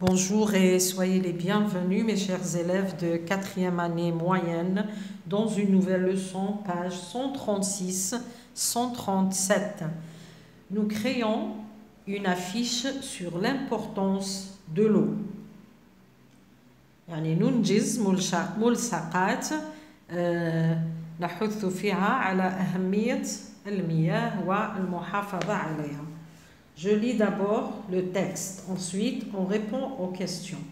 Bonjour et soyez les bienvenus mes chers élèves de 4e année moyenne dans une nouvelle leçon, page 136-137. Nous créons une affiche sur l'importance de l'eau. يعني ننجز ملصقات نحث فيها على أهمية المياه والمحافظة عليها. Je lis d'abord le texte, ensuite on répond aux questions.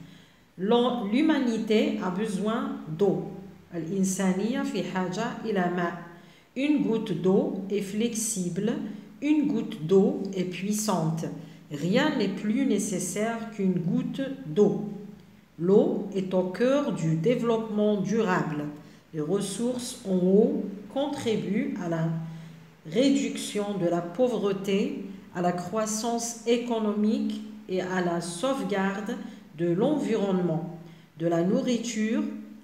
L'humanité a besoin d'eau. الإنسانية في حاجة إلى ماء. Une goutte d'eau est flexible, une goutte d'eau est puissante. Rien n'est plus nécessaire qu'une goutte d'eau. L'eau est au cœur du développement durable. Les ressources en eau contribuent à la réduction de la pauvreté, à la croissance économique et à la sauvegarde de l'environnement, de la nourriture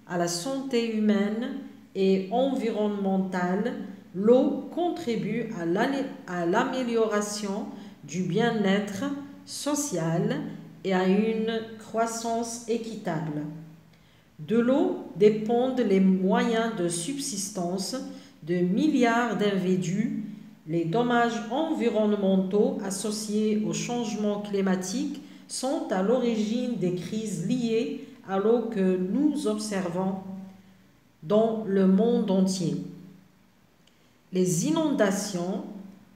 à la santé humaine et environnementale. L'eau contribue à l'amélioration du bien-être social et à une croissance équitable. De l'eau dépendent les moyens de subsistance de milliards d'individus. Les dommages environnementaux associés au changement climatique sont à l'origine des crises liées à l'eau que nous observons dans le monde entier. Les inondations,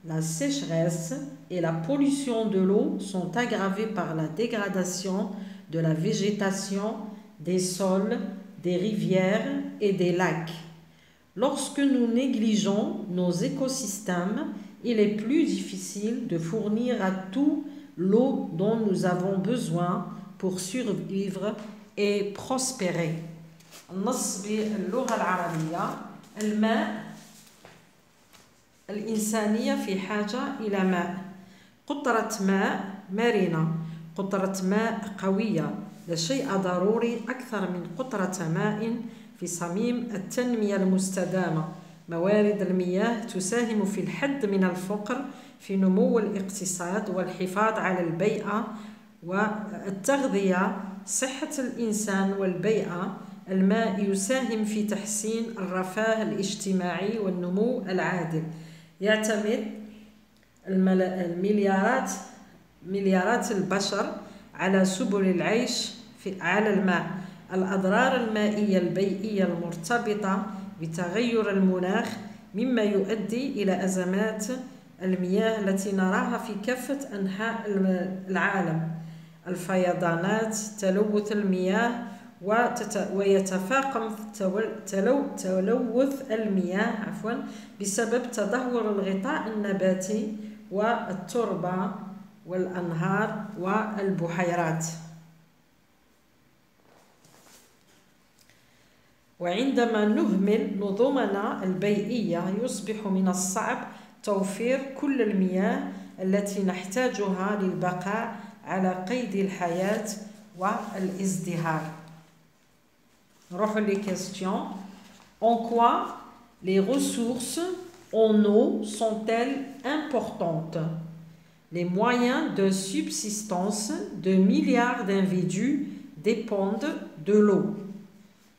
la sécheresse et la pollution de l'eau sont aggravées par la dégradation de la végétation, des sols, des rivières et des lacs. Lorsque nous négligeons nos écosystèmes, il est plus difficile de fournir à tout l'eau dont nous avons besoin pour survivre et prospérer. النص باللغة العربية الماء الإنسانية في حاجة إلى ماء. قطرة ماء مرنة، قطرة ماء قوية، لا شيء ضروري أكثر من قطرة ماء في صميم التنمية المستدامة. موارد المياه تساهم في الحد من الفقر، في نمو الاقتصاد والحفاظ على البيئة والتغذية، صحة الإنسان والبيئة. الماء يساهم في تحسين الرفاه الاجتماعي والنمو العادل. يعتمد مليارات البشر على سبل العيش على الماء. الأضرار المائية البيئية المرتبطة بتغير المناخ مما يؤدي إلى أزمات المياه التي نراها في كافة أنحاء العالم. الفيضانات، تلوث المياه ويتفاقم تلوث المياه بسبب تدهور الغطاء النباتي والتربة والأنهار والبحيرات. وعندما نهمل نظمنا البيئية يصبح من الصعب توفير كل المياه التي نحتاجها للبقاء على قيد الحياة والازدهار. نروح les questions. En quoi les ressources en eau sont-elles importantes? Les moyens de subsistance de milliards d'individus dépendent de l'eau.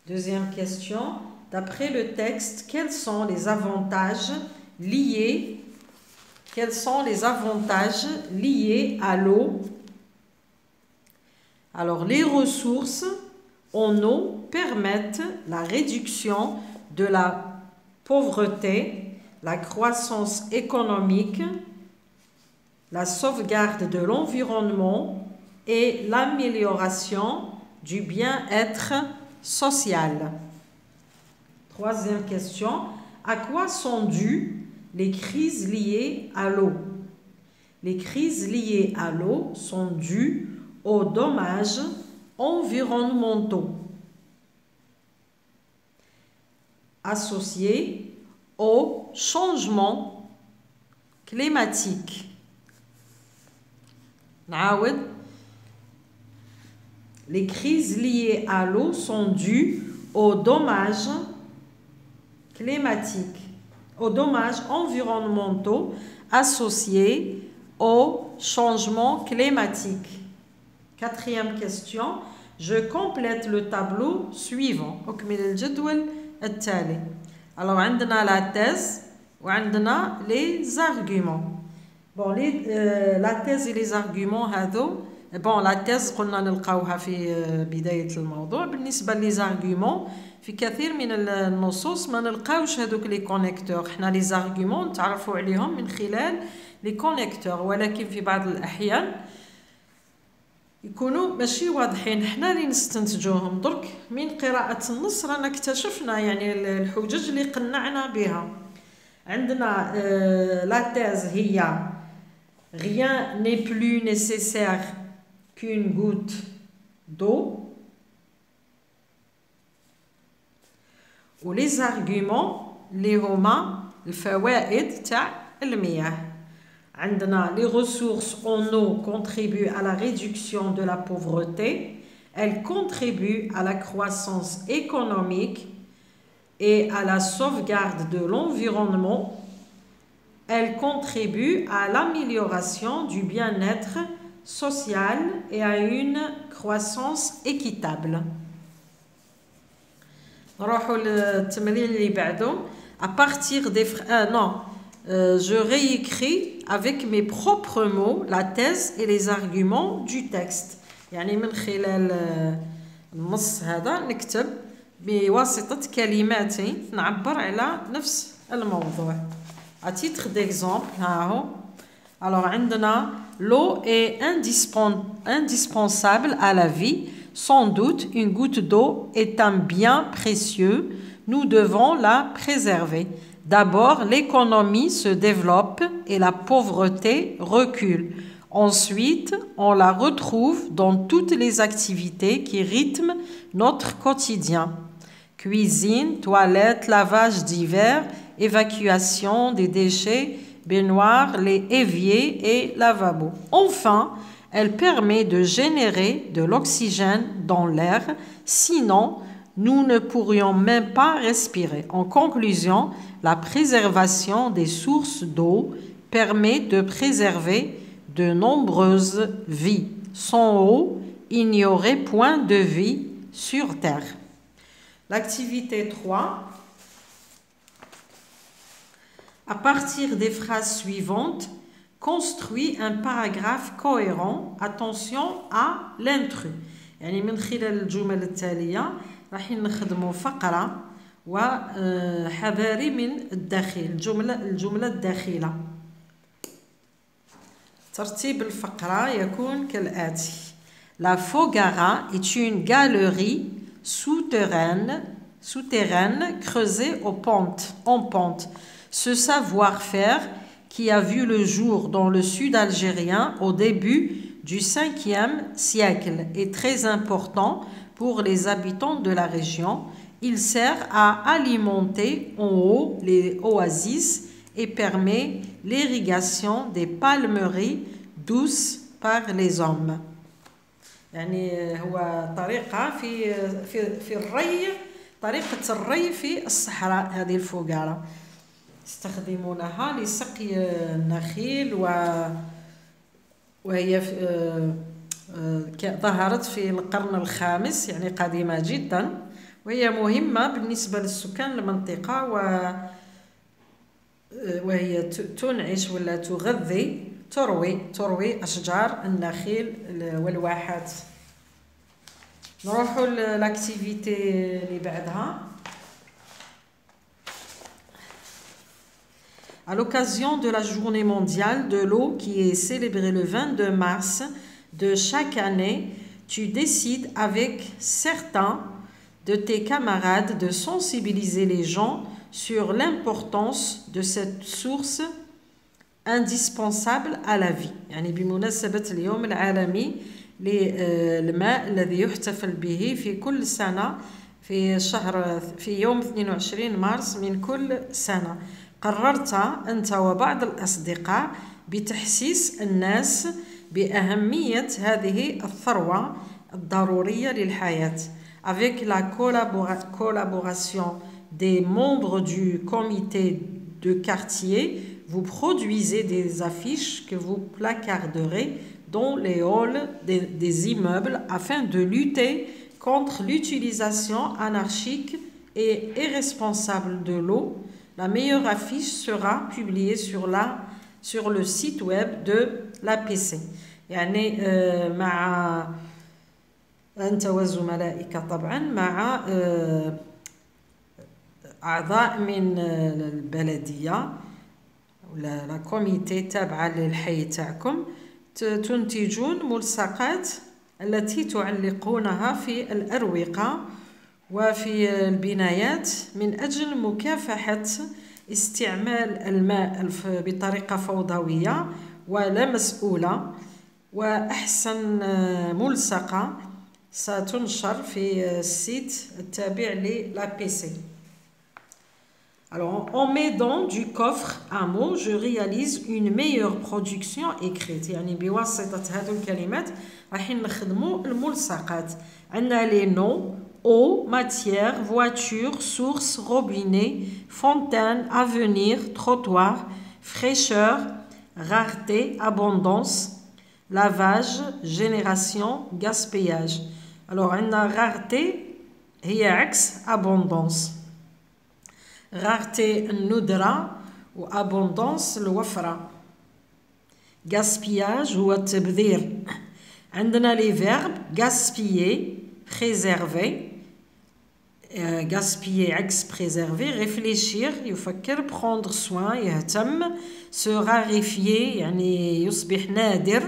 Deuxième question, d'après le texte, quels sont les avantages liés à l'eau? Alors, les ressources en eau permettent la réduction de la pauvreté, la croissance économique, la sauvegarde de l'environnement et l'amélioration du bien-être social. Troisième question, à quoi sont dues les crises liées à l'eau? Les crises liées à l'eau sont dues aux dommages environnementaux associés au changement climatique. Les crises liées à l'eau sont dues aux dommages climatiques, aux dommages environnementaux associés au changement climatique. Quatrième question. Je complète le tableau suivant. أكمل الجدول التالي. Alors, عندنا la thèse وعندنا les arguments. Bon, la thèse et les arguments هذو. Bon, la thèse قلنا نلقاوها في بداية الموضوع. بالنسبة les arguments في كثير من النصوص ما نلقاوش هذوك لي كونيكتور. احنا les arguments نتعرفوا عليهم من خلال لي كونيكتور، ولكن في بعض الأحيان يكونوا ماشي واضحين، حنا اللي نستنتجوهم. درك من قراءة النص رانا اكتشفنا يعني الحجج اللي قنعنا بها. عندنا لا thèse هي rien n'est plus nécessaire qu'une goutte d'eau. و les arguments اللي هما الفوائد تاع المياه. عندنا les ressources en eau contribuent à la réduction de la pauvreté, elles contribuent à la croissance économique et à la sauvegarde de l'environnement, elles contribuent à l'amélioration du bien-être social et à une croissance équitable. نروحوا للتمرين اللي بعده. À partir des je réécris avec mes propres mots la thèse et les arguments du texte. يعني من خلال النص هذا نكتب بواسطة كلماتي نعبر على نفس الموضوع. À titre d'exemple, alors عندنا l'eau est indispensable à la vie. Sans doute, une goutte d'eau est un bien précieux. Nous devons la préserver. D'abord, l'économie se développe et la pauvreté recule. Ensuite, on la retrouve dans toutes les activités qui rythment notre quotidien. Cuisine, toilette, lavage divers, évacuation des déchets, baignoire, les éviers et lavabos. Enfin, elle permet de générer de l'oxygène dans l'air, sinon nous ne pourrions même pas respirer. En conclusion, la préservation des sources d'eau permet de préserver de nombreuses vies. Sans eau, il n'y aurait point de vie sur Terre. L'activité 3. À partir des phrases suivantes, construis un paragraphe cohérent. Attention à l'intrus. يعني من خلال الجمل التالية راح نخدموا فقرة وحذاري من الداخل. الجملة الداخلة. ترتيب الفقرة يكون كالآتي. La Foggara est une galerie souterraine creusée en pente. Ce savoir-faire qui a vu le jour dans le sud algérien au début du 5e siècle est très important pour les habitants de la région. Il sert à alimenter en eau les oasis et permet l'irrigation des palmeries douces par les hommes. يعني هو طريقة في الري، طريقة الري في الصحراء. هذه الفوغارة يستخدمونها لسقي النخيل وهي ظهرت في القرن الخامس، يعني قديمة جدا، وهي مهمة بالنسبة للسكان المنطقة وهي تنعش ولا تغذي تروي أشجار النخيل والواحات. نروحوا للاكتيفيتي اللي بعدها. À l'occasion de la journée mondiale de l'eau qui est célébrée le 22 mars de chaque année, tu décides avec certains de tes camarades de sensibiliser les gens sur l'importance de cette source indispensable à la vie. يعني بمناسبة اليوم العالمي للماء الذي يحتفل به في كل سنة في يوم 22 مارس من كل سنة. قررت أنت وبعض الأصدقاء بتحسيس الناس بأهمية هذه الثروة الضرورية للحياة. Avec la collaboration des membres du comité de quartier, vous produisez des affiches que vous placarderez dans les halls des immeubles afin de lutter contre l'utilisation anarchique et irresponsable de l'eau. La meilleure affiche sera publiée sur le site web de l'APC. يعني مع أنت وزملائك طبعا مع أعضاء من البلدية ولا لا كوميتي تابعة للحي تاعكم تنتجون ملصقات التي تعلقونها في الأروقة وفي البنايات من أجل مكافحة استعمال الماء بطريقة فوضوية ولا مسؤولة. وأحسن ملصقة ستنشر في السيت التابع للAPC. Alors, en m'aidant du coffre à mots, je réalise une meilleure production écrite. يعني بواسطة هذو الكلمات راح نخدموا الملصقات. عندنا les noms eau, matière, voiture, source, robinet, fontaine, avenir, trottoir, fraîcheur, rareté, abondance, lavage, génération, gaspillage. Alors, عندنا rareté هي عكس abondance. rareté الندرة و abondance الوفرة. gaspillage هو التبذير. عندنا les verbes gaspiller, préserver. gaspiller عكس préserver. réfléchir يفكر. prendre soin يهتم. se raréfier يعني يصبح نادر.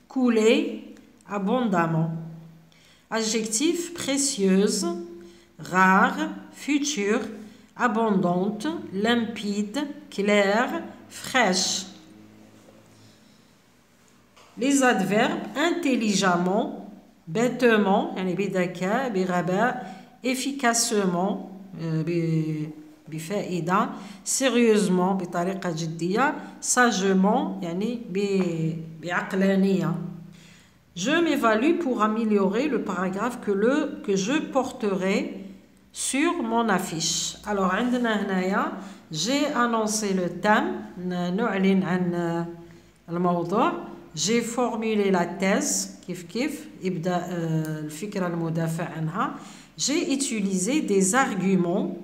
couler abondamment. adjectif précieuse, rare, future, abondante, limpide, claire, fraîche. Les adverbes intelligemment, bêtement, يعني بذكاء بغباء, efficacement, بفائدة, sérieusement بطريقة جدية, sagement يعني بعقلانية. Je m'évalue pour améliorer le paragraphe que je porterai sur mon affiche. Alors, عندنا هنايا j'ai annoncé le thème, نعلن عن الموضوع. J'ai formulé la thèse, كيف يبدأ الفكرة المدافع عنها. J'ai utilisé des arguments,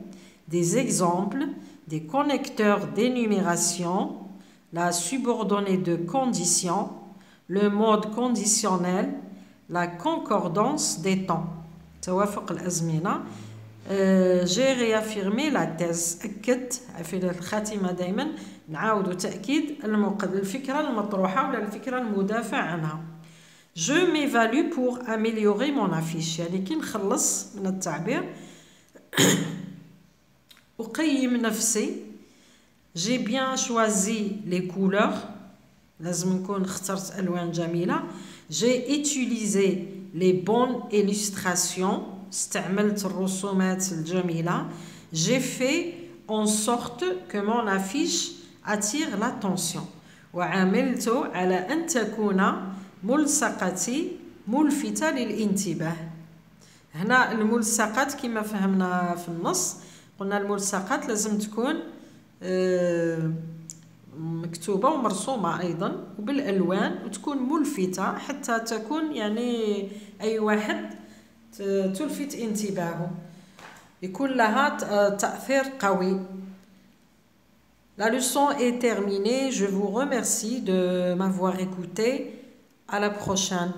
des exemples, des connecteurs d'énumération, la subordonnée de conditions, le mode conditionnel, la concordance des temps. توافق الأزمنة. J'ai réaffirmé la thèse. أكدت في الخاتمة دائما نعاود تأكيد الفكرة المطروحة ولا الفكرة المدافع عنها. Je m'évalue pour améliorer mon affiche. يعني كي نخلص من التعبير أقيم نفسي. J'ai bien choisi les couleurs. لازم نكون اخترت ألوان جميلة. J'ai utilisé les bonnes illustrations. استعملت الرسومات الجميلة. J'ai fait en sorte que mon affiche attire l'attention. وعملت على أن تكون ملصقتي ملفتة للانتباه. هنا الملصقات كما فهمنا في النص قلنا الملصقات لازم تكون مكتوبة ومرسومة أيضا وبالألوان وتكون ملفتة حتى تكون يعني أي واحد تلفت انتباهه يكون لها تأثير قوي. La leçon est terminée. Je vous remercie de m'avoir écouté. À la prochaine.